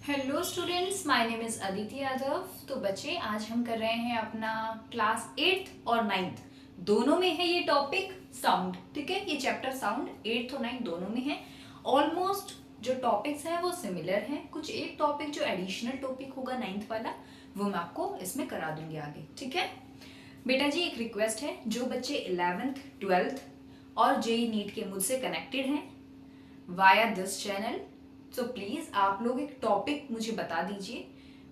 Hello students, my name is Aditi Yadav. तो बच्चे, आज हम कर रहे हैं अपना क्लास 8th और 9th दोनों में है ये टॉपिक साउंड। ठीक है, ये चैप्टर साउंड 8th और 9th दोनों में है। ऑलमोस्ट जो टॉपिक्स हैं वो सिमिलर हैं। कुछ एक टॉपिक जो एडिशनल टॉपिक होगा 9th वाला, वो मैं आपको इसमें करा दूंगी आगे। ठीक है बेटा जी, एक रिक्वेस्ट है, जो बच्चे 11th 12th और जेई नीट के मुझसे कनेक्टेड हैं via this channel, so please आप लोग एक टॉपिक मुझे बता दीजिए।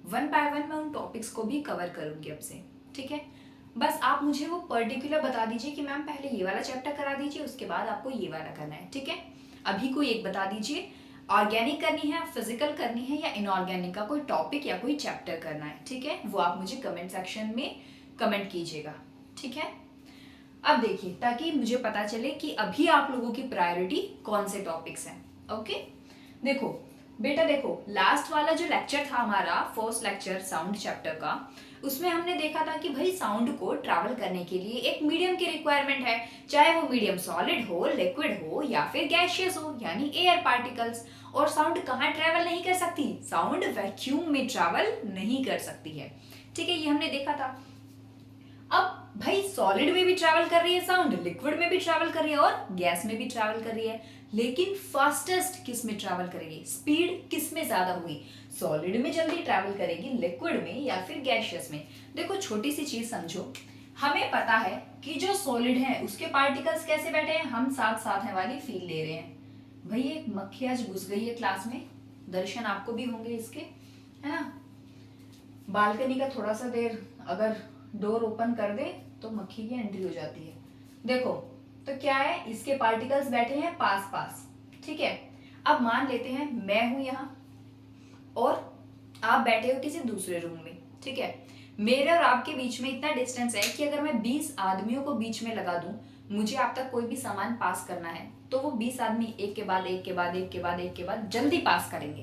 वन बाय वन मैं उन टॉपिक्स को भी कवर करूंगी अब से। ठीक है, बस आप मुझे वो पर्टिकुलर बता दीजिए कि मैम पहले ये वाला चैप्टर करा दीजिए, उसके बाद आपको ये वाला करना है। ठीक है, अभी कोई एक बता दीजिए, ऑर्गेनिक करनी है, फिजिकल करनी है, या इनऑर्गेनिक का कोई टॉपिक या कोई चैप्टर करना है। ठीक है, वो आप मुझे कमेंट सेक्शन में कमेंट कीजिएगा। ठीक है, अब देखिए, ताकि मुझे पता चले कि अभी आप लोगों की प्रायोरिटी कौन से टॉपिक्स हैं। ओके, देखो बेटा, देखो लास्ट वाला जो लेक्चर था हमारा, फर्स्ट लेक्चर साउंड चैप्टर का, उसमें हमने देखा था कि भाई साउंड को ट्रैवल करने के लिए एक मीडियम की रिक्वायरमेंट है, चाहे वो मीडियम सॉलिड हो, लिक्विड हो, या फिर गैशियस हो, यानी एयर पार्टिकल्स। और साउंड कहाँ ट्रैवल नहीं कर सकती? साउंड वैक्यूम में ट्रैवल नहीं कर सकती है। ठीक है, ये हमने देखा था। अब भाई सॉलिड में भी ट्रैवल कर रही है साउंड, लिक्विड में भी ट्रैवल कर रही है और गैस में भी ट्रैवल कर रही है, लेकिन फास्टेस्ट किस में ट्रैवल करेगी? स्पीड किस में ज्यादा हुई? सॉलिड में जल्दी ट्रैवल करेगी, लिक्विड में, या फिर गैशियस में? देखो छोटी सी चीज समझो, हमें पता है कि जो सॉलिड है उसके पार्टिकल्स कैसे बैठे हैं, हम साथ साथ हैं वाली फील ले रहे हैं। भाई एक मक्खी आज घुस गई है क्लास में, दर्शन आपको भी होंगे इसके, है ना। बालकनी का थोड़ा सा देर अगर डोर ओपन कर दे तो मक्खी की एंट्री हो जाती है। देखो तो क्या है, इसके पार्टिकल्स बैठे हैं पास पास। ठीक है, अब मान लेते हैं मैं हूं यहां और आप बैठे हो किसी दूसरे रूम में। ठीक है, मेरे और आपके बीच में इतना डिस्टेंस है कि अगर मैं 20 आदमियों को बीच में लगा दूं, मुझे आप तक कोई भी सामान पास करना है, तो वो 20 आदमी एक के बाद एक के बाद एक के बाद एक के बाद जल्दी पास करेंगे,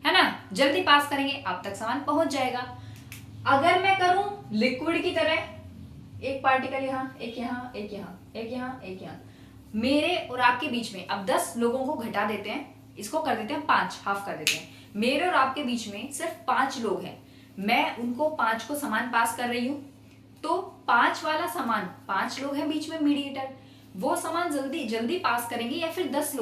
है ना। जल्दी पास करेंगे, आप तक सामान पहुंच जाएगा। अगर मैं करूं लिक्विड की तरह, एक पार्टिकल यहाँ, एक यहाँ, एक यहाँ, एक यहाँ, एक यहाँ, मेरे और आपके बीच में, अब 10 लोगों को घटा देते हैं, इसको कर देते हैं 5, हाफ कर देते हैं। मेरे और आपके बीच में सिर्फ 5 लोग हैं, मैं उनको 5 को सामान पास कर रही हूं, तो 5 वाला सामान, 5 लोग हैं बीच में मीडिएटर, वो सामान जल्दी जल्दी पास करेंगे, या फिर 10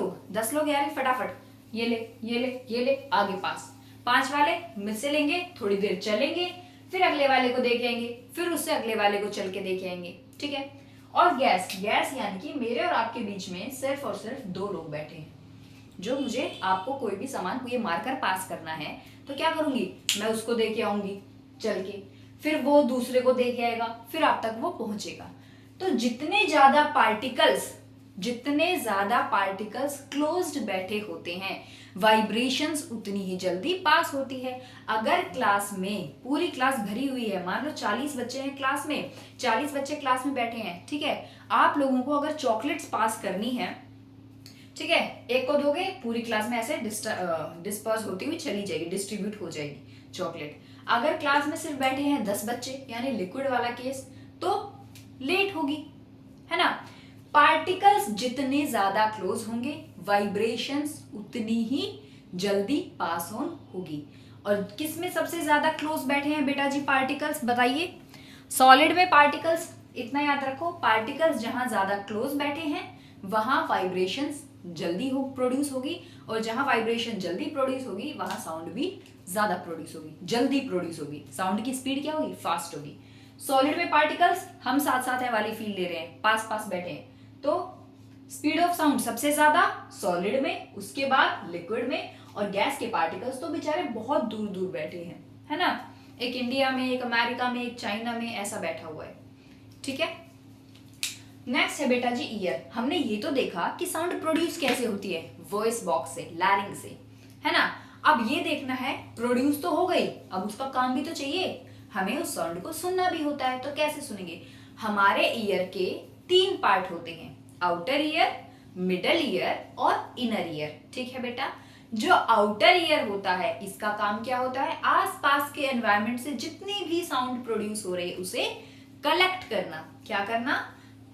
लोग यार फटाफट ये ले ये ले ये ले, आगे पास। 5 वाले मुझसे लेंगे, थोड़ी देर चलेंगे, फिर अगले वाले को देख आएंगे, फिर उससे अगले वाले को चल के देख आएंगे। ठीक है, और गैस गैस यानी कि मेरे और आपके बीच में सिर्फ और सिर्फ 2 लोग बैठे हैं, जो मुझे आपको कोई भी सामान को ये मारकर पास करना है, तो क्या करूंगी, मैं उसको दे के आऊंगी चल के, फिर वो दूसरे को दे के आएगा, फिर आप तक वो पहुंचेगा। तो जितने ज्यादा पार्टिकल्स क्लोज्ड बैठे होते हैं, वाइब्रेशंस उतनी ही जल्दी पास होती है। अगर क्लास में पूरी क्लास भरी हुई है, मान लो 40 बच्चे हैं क्लास में, 40 बच्चे क्लास में बैठे हैं, ठीक है, आप लोगों को अगर चॉकलेट्स पास करनी है, ठीक है, एक को दोगे, पूरी क्लास में ऐसे डिस्पर्स होती हुई चली जाएगी, डिस्ट्रीब्यूट हो जाएगी चॉकलेट। अगर क्लास में सिर्फ बैठे हैं 10 बच्चे, यानी लिक्विड वाला केस, तो लेट होगी, है ना। पार्टिकल्स जितने ज्यादा क्लोज होंगे, वाइब्रेशंस उतनी ही जल्दी पास ऑन होगी। और किस में सबसे ज्यादा क्लोज बैठे हैं बेटा जी पार्टिकल्स, बताइए। सॉलिड में पार्टिकल्स, इतना याद रखो, पार्टिकल्स जहां ज्यादा क्लोज बैठे हैं वहां वाइब्रेशंस जल्दी प्रोड्यूस होगी, और जहां वाइब्रेशन जल्दी प्रोड्यूस होगी वहां साउंड भी ज्यादा प्रोड्यूस होगी, जल्दी प्रोड्यूस होगी। साउंड की स्पीड क्या होगी? फास्ट होगी। सॉलिड में पार्टिकल्स हम साथ साथ है वाली फील ले रहे हैं, पास पास बैठे हैं, तो स्पीड ऑफ साउंड सबसे ज्यादा सॉलिड में, उसके बाद लिक्विड में, और गैस के पार्टिकल्स तो बेचारे बहुत दूर दूर बैठे हैं, है ना। एक इंडिया में, एक अमेरिका में, एक चाइना में ऐसा बैठा हुआ है। ठीक है, नेक्स्ट है बेटा जी ईयर। हमने ये तो देखा कि साउंड प्रोड्यूस कैसे होती है, वॉइस बॉक्स से, लैरिंग से, है ना। अब ये देखना है, प्रोड्यूस तो हो गई, अब उसका काम भी तो चाहिए, हमें उस साउंड को सुनना भी होता है। तो कैसे सुनेंगे? हमारे ईयर के 3 पार्ट होते हैं, आउटर ईयर, मिडल ईयर और इनर ईयर। ठीक है बेटा, जो आउटर ईयर होता है इसका काम क्या होता है? आसपास के एनवायरनमेंट से जितनी भी साउंड प्रोड्यूस हो रही है उसे कलेक्ट करना। क्या करना?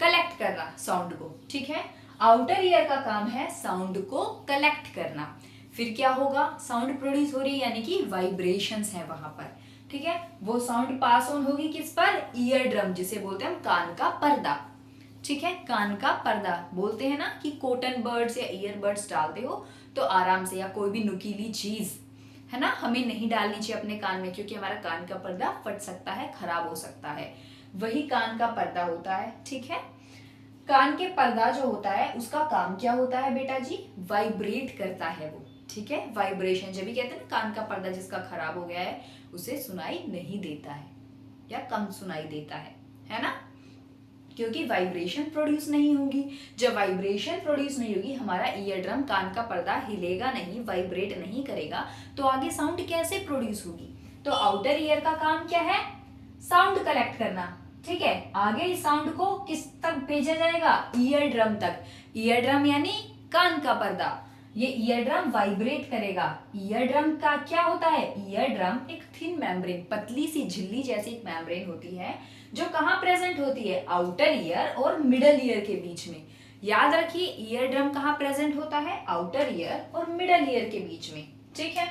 कलेक्ट करना साउंड को। ठीक है, आउटर ईयर का काम है साउंड को कलेक्ट करना। फिर क्या होगा, साउंड प्रोड्यूस हो रही है यानी कि वाइब्रेशंस है वहां पर, ठीक है। वो साउंड पास ऑन होगी किस पर, ईयर ड्रम, जिसे बोलते हैं हम कान का पर्दा, ठीक है। कान का पर्दा बोलते हैं ना कि कॉटन बर्ड्स या ईयरबड्स डालते हो तो आराम से, या कोई भी नुकीली चीज है ना हमें नहीं डालनी चाहिए अपने कान में, क्योंकि हमारा कान का पर्दा फट सकता है, खराब हो सकता है। वही कान का पर्दा होता है, ठीक है। कान के पर्दा जो होता है उसका काम क्या होता है बेटा जी, वाइब्रेट करता है वो, ठीक है। वाइब्रेशन, जब भी कहते हैं ना कान का पर्दा जिसका खराब हो गया है उसे सुनाई नहीं देता है या कम सुनाई देता है ना, क्योंकि वाइब्रेशन प्रोड्यूस नहीं होगी। जब वाइब्रेशन प्रोड्यूस नहीं होगी, हमारा ईयर ड्रम कान का पर्दा हिलेगा नहीं, वाइब्रेट नहीं करेगा, तो आगे साउंड कैसे प्रोड्यूस होगी। तो आउटर ईयर का काम क्या है, साउंड कलेक्ट करना, ठीक है। आगे इस साउंड को किस तक भेजा जाएगा, ईयर ड्रम तक। ईयर ड्रम यानी कान का पर्दा, ये ईयर ड्रम वाइब्रेट करेगा। ईयर ड्रम का क्या होता है, ईयर ड्रम एक थिन मेम्ब्रेन, पतली सी झिल्ली जैसी एक मेम्ब्रेन होती है जो कहाँ प्रेजेंट होती है, आउटर ईयर और मिडल ईयर के बीच में। याद रखिए ईयर ड्रम कहाँ प्रेजेंट होता है, आउटर ईयर और मिडल ईयर के बीच में, ठीक है।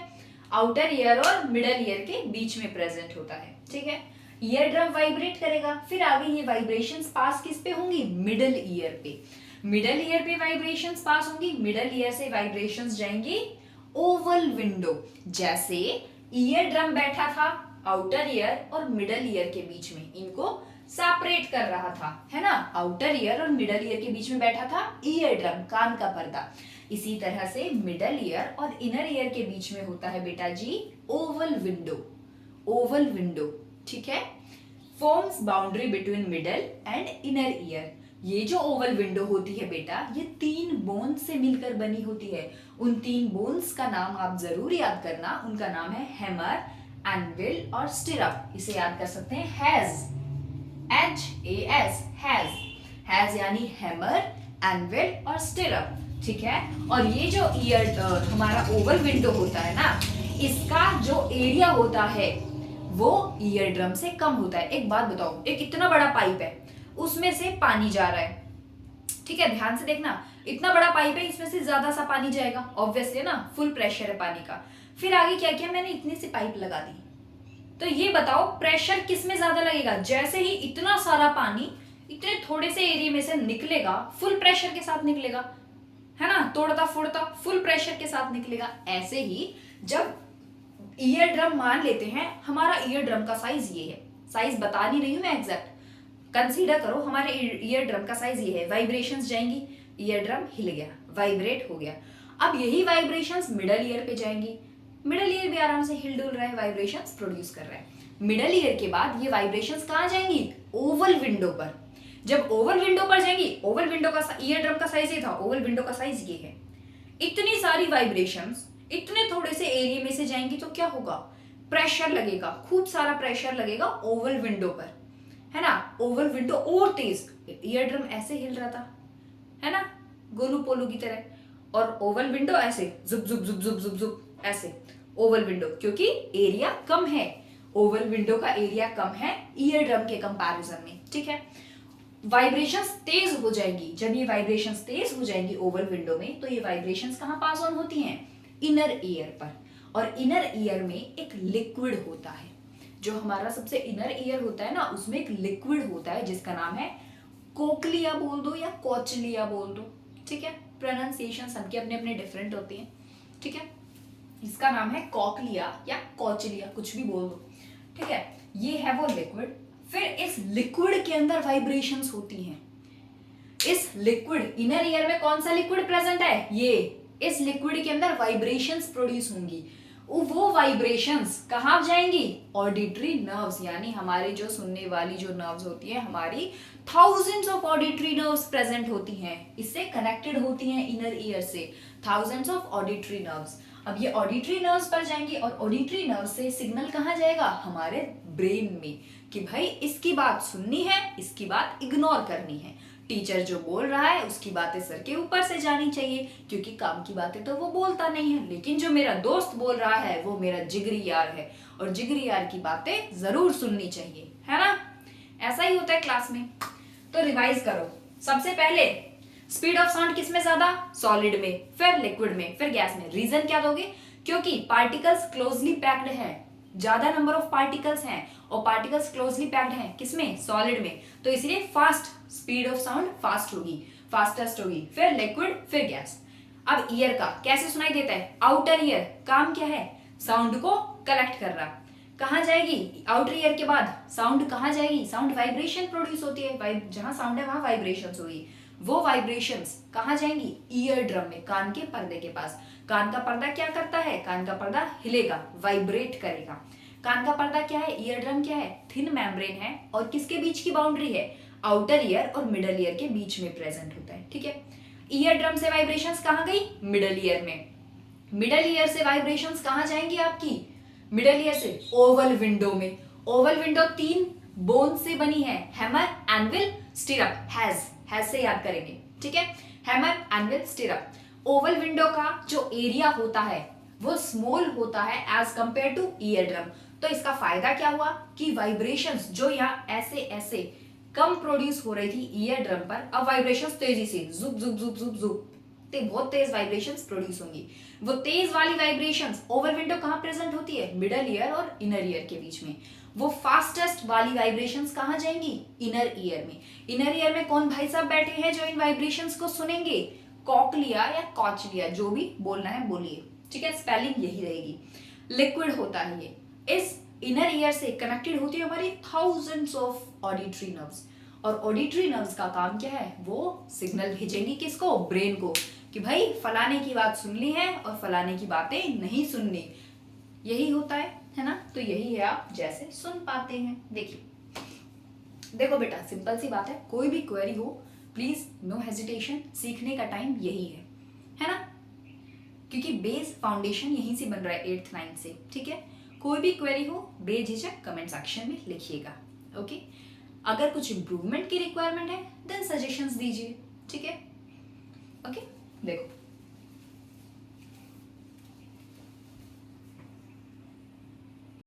आउटर ईयर और मिडल ईयर के बीच में प्रेजेंट होता है, ठीक है। ईयर ड्रम वाइब्रेट करेगा, फिर आगे ये वाइब्रेशंस पास किस पे होंगी, मिडल ईयर पे। मिडल ईयर पे वाइब्रेशंस पास होंगी, मिडल ईयर से वाइब्रेशंस जाएंगी ओवल विंडो। जैसे ईयर ड्रम बैठा था आउटर ईयर और मिडल ईयर के बीच में, इनको सेपरेट कर रहा था, है ना। आउटर ईयर और मिडल ईयर के बीच में बैठा था ईयर ड्रम, कान का पर्दा। इसी तरह से मिडल ईयर और इनर ईयर के बीच में होता है बेटा जी ओवल विंडो। ओवल विंडो, ठीक है, forms boundary between middle and inner ear. ये जो ओवल विंडो होती है बेटा, ये 3 बोन्स से मिलकर बनी होती है। उन 3 बोन्स का नाम आप जरूर याद करना, उनका नाम है हैमर, एनविल और स्टिरअप। इसे याद कर सकते हैं हैज, HAS, हैज यानी हैमर, एनविल और स्टिरअप, ठीक है। और ये जो ईयर हमारा ओवल विंडो होता है ना, इसका जो एरिया होता है वो ईयर ड्रम से कम होता है। एक बात बताओ, एक इतना बड़ा पाइप है, उसमें से पानी जा रहा है, ठीक है, ध्यान से देखना, इतना बड़ा पाइप है, इसमें से ज्यादा सा पानी जाएगा, ऑब्वियसली ना, फुल प्रेशर है पानी का। फिर आगे क्या किया मैंने, इतनी सी पाइप लगा दी, तो ये बताओ प्रेशर किस में ज्यादा लगेगा। जैसे ही इतना सारा पानी इतने थोड़े से एरिया में से निकलेगा, फुल प्रेशर के साथ निकलेगा, है ना, तोड़ता फोड़ता फुल प्रेशर के साथ निकलेगा। ऐसे ही जब ईयर ड्रम मान लेते हैं, हमारा ईयर ड्रम का साइज ये है, साइज बता नहीं रही हूं मैं एग्जैक्ट, कंसीडर करो हमारे ईयर ड्रम का साइज ये है। वाइब्रेशंस जाएंगी, ईयर ड्रम हिल गया, वाइब्रेट हो गया। अब यही वाइब्रेशंस मिडल ईयर पे जाएंगी, मिडल ईयर भी आराम से हिल डुल रहा है, वाइब्रेशंस प्रोड्यूस कर रहा है। मिडल ईयर के बाद ये वाइब्रेशंस कहाँ जाएंगी, ओवल विंडो पर। जब ओवल विंडो पर जाएंगी, ओवल विंडो का ईयर ड्रम का साइज ये था, ओवल विंडो का साइज ये है। इतनी सारी वाइब्रेशंस इतने थोड़े से एरिया में से जाएंगी तो क्या होगा, प्रेशर लगेगा, खूब सारा प्रेशर लगेगा ओवल विंडो पर, है ना। ओवल विंडो और तेज, ईयर ड्रम ऐसे हिल रहा था, है ना, गोलू पोलू की तरह, और ओवल विंडो ऐसे जुप जुप जुप जुप जुप जुप ऐसे। ओवल विंडो क्योंकि एरिया कम है, ओवल विंडो का एरिया कम है ईयर ड्रम के कंपैरिजन में, ठीक है। वाइब्रेशंस तेज हो जाएंगी, जब ये वाइब्रेशंस तेज हो जाएंगी ओवल विंडो में, तो ये वाइब्रेशंस कहाँ पास ऑन होती हैं, इनर ईयर पर। और इनर ईयर में एक लिक्विड होता है, जो हमारा सबसे इनर ईयर होता है ना, उसमें एक लिक्विड होता है जिसका नाम है कोक्लिया बोल दो या कोचलिया बोल दो, ठीक है। प्रोनाउंसिएशन सबके अपने अपने डिफरेंट होती हैं, ठीक है। इसका नाम है कॉकलिया या कोचलिया, कुछ भी बोल दो, ठीक है। ये है वो लिक्विड। फिर इस लिक्विड के अंदर वाइब्रेशंस होती हैं। इस लिक्विड, इनर ईयर में कौन सा लिक्विड प्रेजेंट है, ये, इस लिक्विड के अंदर वाइब्रेशंस प्रोड्यूस होंगी। वो वाइब्रेशंस कहाँ जाएंगी, ऑडिटरी नर्व्स, यानी हमारी जो सुनने वाली जो नर्व्स होती है, हमारी thousands of auditory nerves present होती हैं, इससे कनेक्टेड होती हैं इनर ईयर से, थाउजेंड्स ऑफ ऑडिटरी नर्व्स। अब ये ऑडिटरी नर्व्स पर जाएंगी और ऑडिटरी नर्व से सिग्नल कहाँ जाएगा, हमारे ब्रेन में, कि भाई इसकी बात सुननी है, इसकी बात इग्नोर करनी है। टीचर जो बोल रहा है उसकी बातें सर के ऊपर से जानी चाहिए, क्योंकि काम की बातें तो वो बोलता नहीं है, लेकिन जो मेरा दोस्त बोल रहा है वो मेरा जिगरी यार है, और जिगरी यार की बातें जरूर सुननी चाहिए, है ना। ऐसा ही होता है क्लास में। तो रिवाइज करो, सबसे पहले स्पीड ऑफ साउंड किसमें ज्यादा? सॉलिड में, फिर लिक्विड में, फिर गैस में। रीजन क्या दोगे? क्योंकि पार्टिकल्स क्लोजली पैक्ड है, ज्यादा नंबर ऑफ पार्टिकल्स हैं और पार्टिकल्स क्लोजली पैक्ड हैं किसमें? सॉलिड में, तो इसलिए fast speed of sound fast होगी, फास्टेस्ट होगी, फिर लिक्विड, फिर गैस। अब ईयर का कैसे सुनाई देता है? आउटर ईयर काम क्या है? साउंड को कलेक्ट कर रहा। कहाँ जाएगी? आउटर ईयर के बाद साउंड कहाँ जाएगी? साउंड वाइब्रेशन प्रोड्यूस होती है, जहां साउंड है वहां वाइब्रेशंस होगी। वो वाइब्रेशंस कहाँ जाएंगी? ईयर ड्रम में, कान के पर्दे के पास। कान का पर्दा क्या करता है? कान का पर्दा हिलेगा, वाइब्रेट करेगा। कान का पर्दा क्या है? ईयर ड्रम क्या है? थिन मेम्ब्रेन है और किसके बीच की बाउंड्री है? आउटर ईयर और मिडल ईयर के बीच में प्रेजेंट होता है। ठीक है, ईयर ड्रम से वाइब्रेशंस कहाँ गई? मिडल ईयर में। मिडल ईयर से वाइब्रेशंस कहाँ जाएंगी आपकी? मिडल ईयर से ओवल विंडो में। ओवल विंडो 3 बोन से बनी है, हैमर, एनविल, स्टिरअप। हैज से याद करेंगे। ठीक है, hammer, anvil, stirrup. Oval window का जो एरिया होता है वो स्मॉल होता है as compare to ear drum. तो इसका फायदा क्या हुआ कि वाइब्रेशंस जो यहाँ ऐसे ऐसे कम प्रोड्यूस हो रही थी ईयर ड्रम पर, अब वाइब्रेशंस तेजी से जुप जुप जुप जुप जुप बहुत तेज वाइब्रेशंस प्रोड्यूस होंगी। वो तेज वाली वाइब्रेशंस ओवर विंडो कहाँ प्रेजेंट होती है? मिडल ईयर और इनर ईयर के बीच में। वो फास्टेस्ट वाली वाइब्रेशंस कहाँ जाएंगी? इनर ईयर में। इनर ईयर में कौन भाई साहब बैठे हैं जो इन वाइब्रेशंस को सुनेंगे? कॉकलिया या कॉचलिया, जो भी बोलना है बोलिए। ठीक है, स्पेलिंग यही रहेगी। लिक्विड होता है ये। इस इनर ईयर से कनेक्टेड होती है हमारी थाउजेंड्स ऑफ ऑडिटरी नर्व्स, और ऑडिटरी नर्व्स का काम क्या है? वो सिग्नल भेजेंगी किसको? ब्रेन को, कि भाई फलाने की बात सुन ली है और फलाने की बातें नहीं सुननी। यही होता है ना? तो यही है आप जैसे सुन पाते हैं। देखिए, देखो बेटा, सिंपल सी बात है, कोई भी क्वेरी हो प्लीज नो हेजिटेशन, सीखने का टाइम यही है ना? क्योंकि बेस फाउंडेशन यहीं से बन रहा है 8th 9th से। ठीक है, कोई भी क्वेरी हो बेझिझक कमेंट सेक्शन में लिखिएगा। ओके, अगर कुछ इंप्रूवमेंट की रिक्वायरमेंट है देन सजेशंस दीजिए। ठीक है, ओके। देखो,